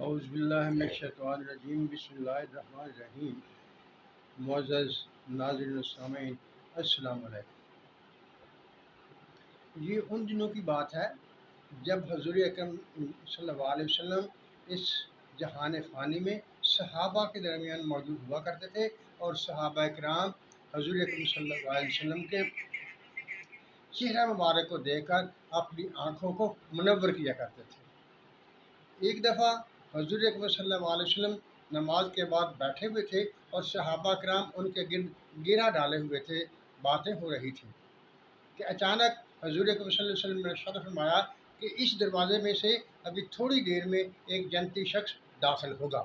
اعوذ باللہ من الشیطان الرجیم بسم اللہ الرحمن الرحیم۔ معزز ناظرین و سامعین، السلام علیکم۔ یہ ان دنوں کی بات ہے جب حضور اکرم صلی اللہ علیہ وسلم اس جہان فانی میں صحابہ کے درمیان موجود ہوا کرتے تھے، اور صحابہ کرام حضور اکرم صلی اللہ علیہ وسلم کے چہرہ مبارک کو دیکھ کر اپنی آنکھوں کو منور کیا کرتے تھے۔ ایک دفعہ حضور اکرم صلی اللہ علیہ وسلم نماز کے بعد بیٹھے ہوئے تھے اور صحابہ کرام ان کے گرد گھیرا ڈالے ہوئے تھے، باتیں ہو رہی تھیں کہ اچانک حضور اکرم صلی اللہ علیہ وسلم نے ارشاد فرمایا کہ اس دروازے میں سے ابھی تھوڑی دیر میں ایک جنتی شخص داخل ہوگا۔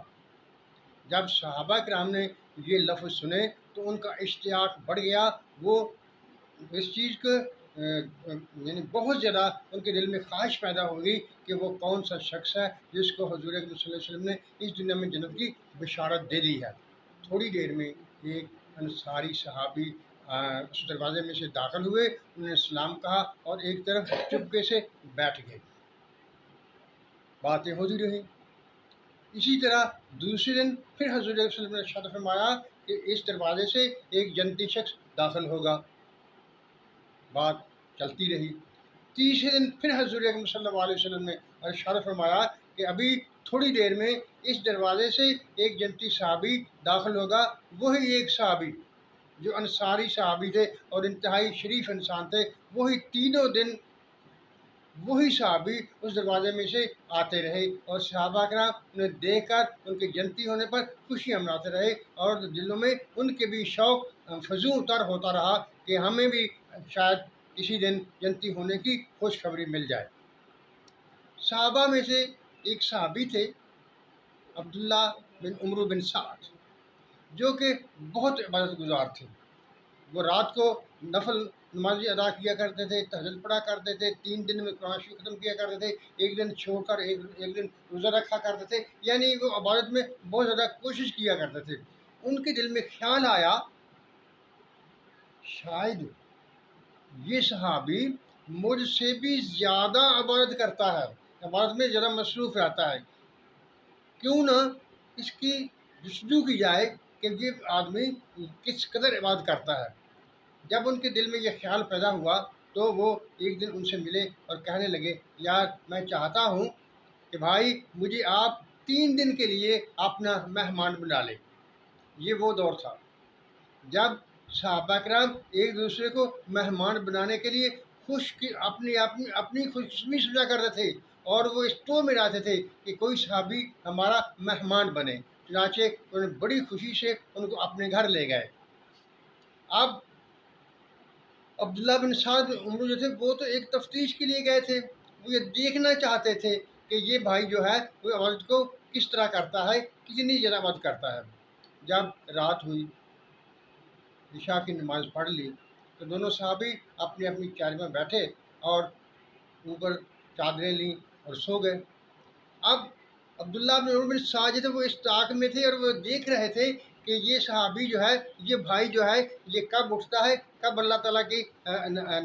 جب صحابہ کرام نے یہ لفظ سنے تو ان کا اشتیاق بڑھ گیا، وہ اس چیز کو یعنی بہت زیادہ ان کے دل میں خواہش پیدا ہوگی کہ وہ کون سا شخص ہے جس کو حضور اکرم صلی اللہ علیہ وسلم نے اس دنیا میں جنت کی بشارت دے دی ہے۔ تھوڑی دیر میں ایک انصاری صحابی اس دروازے میں سے داخل ہوئے، انہوں نے سلام کہا اور ایک طرف چپکے سے بیٹھ گئے، باتیں ہوتی رہیں۔ اسی طرح دوسرے دن پھر حضور صلی اللہ علیہ وسلم نے ارشاد فرمایا کہ اس دروازے سے ایک جنتی شخص داخل ہوگا، بات چلتی رہی۔ تیسرے دن پھر حضور اکرم صلی اللہ علیہ وسلم نے ارشاد فرمایا کہ ابھی تھوڑی دیر میں اس دروازے سے ایک جنتی صحابی داخل ہوگا، وہی ایک صحابی جو انصاری صحابی تھے اور انتہائی شریف انسان تھے، وہی تینوں دن وہی صحابی اس دروازے میں سے آتے رہے، اور صحابہ کرام انہیں دیکھ کر ان کے جنتی ہونے پر خوشیاں مناتے رہے، اور دلوں میں ان کے بھی شوق فزوں تر ہوتا رہا کہ ہمیں بھی شاید کسی دن جنتی ہونے کی خوشخبری مل جائے۔ صحابہ میں سے ایک صحابی تھے عبداللہ بن عمرو بن سعد، جو کہ بہت عبادت گزار تھے۔ وہ رات کو نفل نمازی ادا کیا کرتے تھے، تہجد پڑھا کرتے تھے، 3 دن میں قرآن شریف ختم کیا کرتے تھے، ایک دن چھوڑ کر ایک دن روزہ رکھا کرتے تھے، یعنی وہ عبادت میں بہت زیادہ کوشش کیا کرتے تھے۔ ان کے دل میں خیال آیا شاید یہ صحابی مجھ سے بھی زیادہ عبادت کرتا ہے، عبادت میں زیادہ مصروف رہتا ہے، کیوں نہ اس کی جستجو کی جائے کہ یہ آدمی کس قدر عبادت کرتا ہے۔ جب ان کے دل میں یہ خیال پیدا ہوا تو وہ ایک دن ان سے ملے اور کہنے لگے، یار میں چاہتا ہوں کہ بھائی مجھے آپ 3 دن کے لیے اپنا مہمان بنا لیں۔ یہ وہ دور تھا جب صحابہ کرام ایک دوسرے کو مہمان بنانے کے لیے اپنی خوش قسمی سمجھا کرتے تھے، اور وہ اس تو میں رہتے تھے کہ کوئی صحابی ہمارا مہمان بنے۔ چنانچہ انہوں نے بڑی خوشی سے ان کو اپنے گھر لے گئے۔ اب عبداللہ بن سعد عمر جو تھے وہ تو ایک تفتیش کے لیے گئے تھے، وہ یہ دیکھنا چاہتے تھے کہ یہ بھائی جو ہے وہ عبادت کو کس طرح کرتا ہے، کتنی زیادہ عبادت کرتا ہے۔ جب رات ہوئی، عشاء کی نماز پڑھ لی، تو دونوں صحابی اپنی اپنی چادر میں بیٹھے اور اوپر چادریں لیں اور سو گئے۔ اب عبداللہ بن عمر بن سعد جو تھے وہ اشتیاق میں تھے، اور وہ دیکھ رہے تھے کہ یہ صحابی جو ہے، یہ بھائی جو ہے، یہ کب اٹھتا ہے، کب اللہ تعالیٰ کی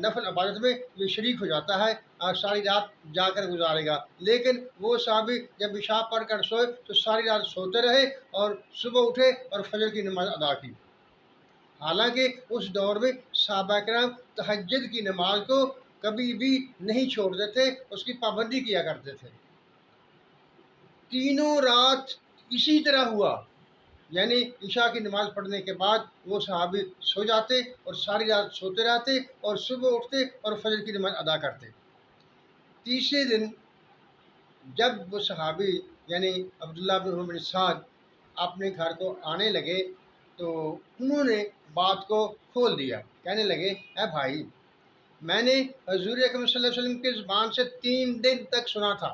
نفل عبادت میں یہ شریک ہو جاتا ہے اور ساری رات جا کر گزارے گا۔ لیکن وہ صحابی جب عشاء پڑھ کر سوئے تو ساری رات سوتے رہے اور صبح اٹھے اور فجر کی نماز ادا کی۔ حالانکہ اس دور میں صحابہ کرام تہجد کی نماز کو کبھی بھی نہیں چھوڑتے تھے، اس کی پابندی کیا کرتے تھے۔ تینوں رات اسی طرح ہوا، یعنی عشاء کی نماز پڑھنے کے بعد وہ صحابی سو جاتے اور ساری رات سوتے رہتے اور صبح اٹھتے اور فجر کی نماز ادا کرتے۔ تیسرے دن جب وہ صحابی یعنی عبداللہ بن عمر بن سعد اپنے گھر کو آنے لگے تو انہوں نے بات کو کھول دیا، کہنے لگے، اے بھائی میں نے حضور اکرم صلی اللہ علیہ وسلم کی زبان سے 3 دن تک سنا تھا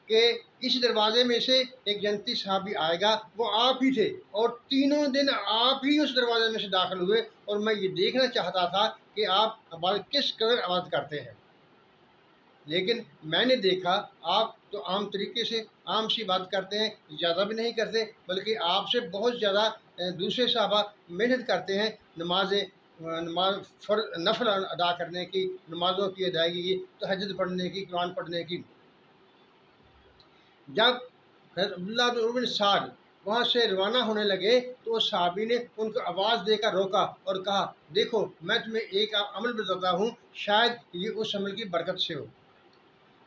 کہ اس دروازے میں سے ایک جنتی صحابی آئے گا، وہ آپ ہی تھے، اور تینوں دن آپ ہی اس دروازے میں سے داخل ہوئے، اور میں یہ دیکھنا چاہتا تھا کہ آپ عبادت کس قدر عبادت کرتے ہیں۔ لیکن میں نے دیکھا آپ تو عام طریقے سے عام سی بات کرتے ہیں، زیادہ بھی نہیں کرتے، بلکہ آپ سے بہت زیادہ دوسرے صحابہ محنت کرتے ہیں نماز نفل ادا کرنے کی، نمازوں کی ادائیگی کی، تہجد پڑھنے کی، قرآن پڑھنے کی۔ جب حضرت عبداللہ بن عمر بن سعد وہاں سے روانہ ہونے لگے تو اس صحابی نے ان کو آواز دے کر روکا اور کہا دیکھو میں تمہیں ایک عمل بتاتا ہوں، شاید یہ اس عمل کی برکت سے ہو۔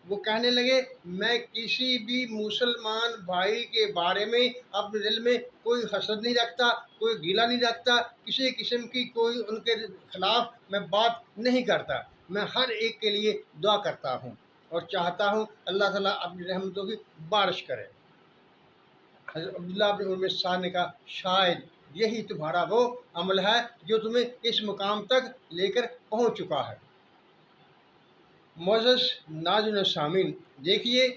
وہ کہنے لگے میں کسی بھی مسلمان بھائی کے بارے میں اپنے دل میں کوئی حسد نہیں رکھتا، کوئی گیلا نہیں رکھتا، کسی قسم کی کوئی ان کے خلاف میں بات نہیں کرتا، میں ہر ایک کے لیے دعا کرتا ہوں اور چاہتا ہوں اللہ تعالیٰ اپنی رحمتوں کی بارش کرے۔ حضرت عبداللہ بن عمر سعد نے کہا شاید یہی تمہارا وہ عمل ہے جو تمہیں اس مقام تک لے کر پہنچ چکا ہے۔ معزز ناظرین و سامعین، دیکھیے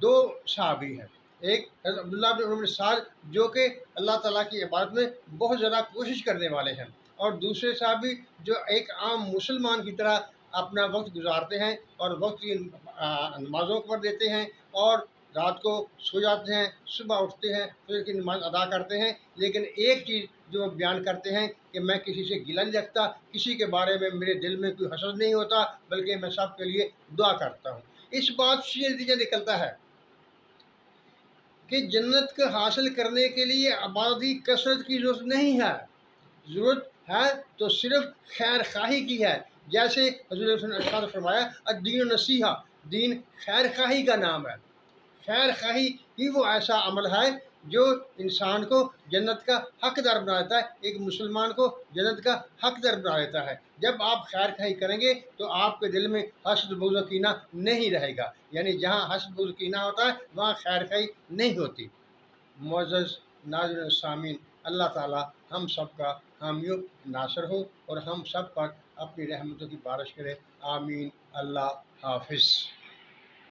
دو صحابی ہیں، ایک حضرت عبداللہ بن عمر سعد جو کہ اللہ تعالیٰ کی عبادت میں بہت زیادہ کوشش کرنے والے ہیں، اور دوسرے صحابی جو ایک عام مسلمان کی طرح اپنا وقت گزارتے ہیں اور وقت کی نمازوں پر دیتے ہیں اور رات کو سو جاتے ہیں، صبح اٹھتے ہیں، فجر کی نماز ادا کرتے ہیں، لیکن ایک چیز جو وہ بیان کرتے ہیں کہ میں کسی سے گلہ نہیں رکھتا، کسی کے بارے میں میرے دل میں کوئی حسد نہیں ہوتا، بلکہ میں سب کے لیے دعا کرتا ہوں۔ اس بات سے یہ نتیجہ نکلتا ہے کہ جنت کو حاصل کرنے کے لیے عبادتی کثرت کی ضرورت نہیں ہے، ضرورت ہے تو صرف خیر خواہی کی ہے۔ جیسے حضور صلی اللہ علیہ وسلم نے فرمایا الدین نصیحہ، دین خیر خواہی کا نام ہے۔ خیر خواہی ہی وہ ایسا عمل ہے جو انسان کو جنت کا حقدار بنا دیتا ہے، ایک مسلمان کو جنت کا حقدار بنا دیتا ہے۔ جب آپ خیر خواہی کریں گے تو آپ کے دل میں حسد بغض و کینہ نہیں رہے گا، یعنی جہاں حسد بغض و کینہ ہوتا ہے وہاں خیر خواہی نہیں ہوتی۔ معزز ناظرین و سامعین، اللہ تعالی ہم سب کا حامی و ناصر ہو اور ہم سب پر اپنی رحمتوں کی بارش کرے، آمین۔ اللہ حافظ۔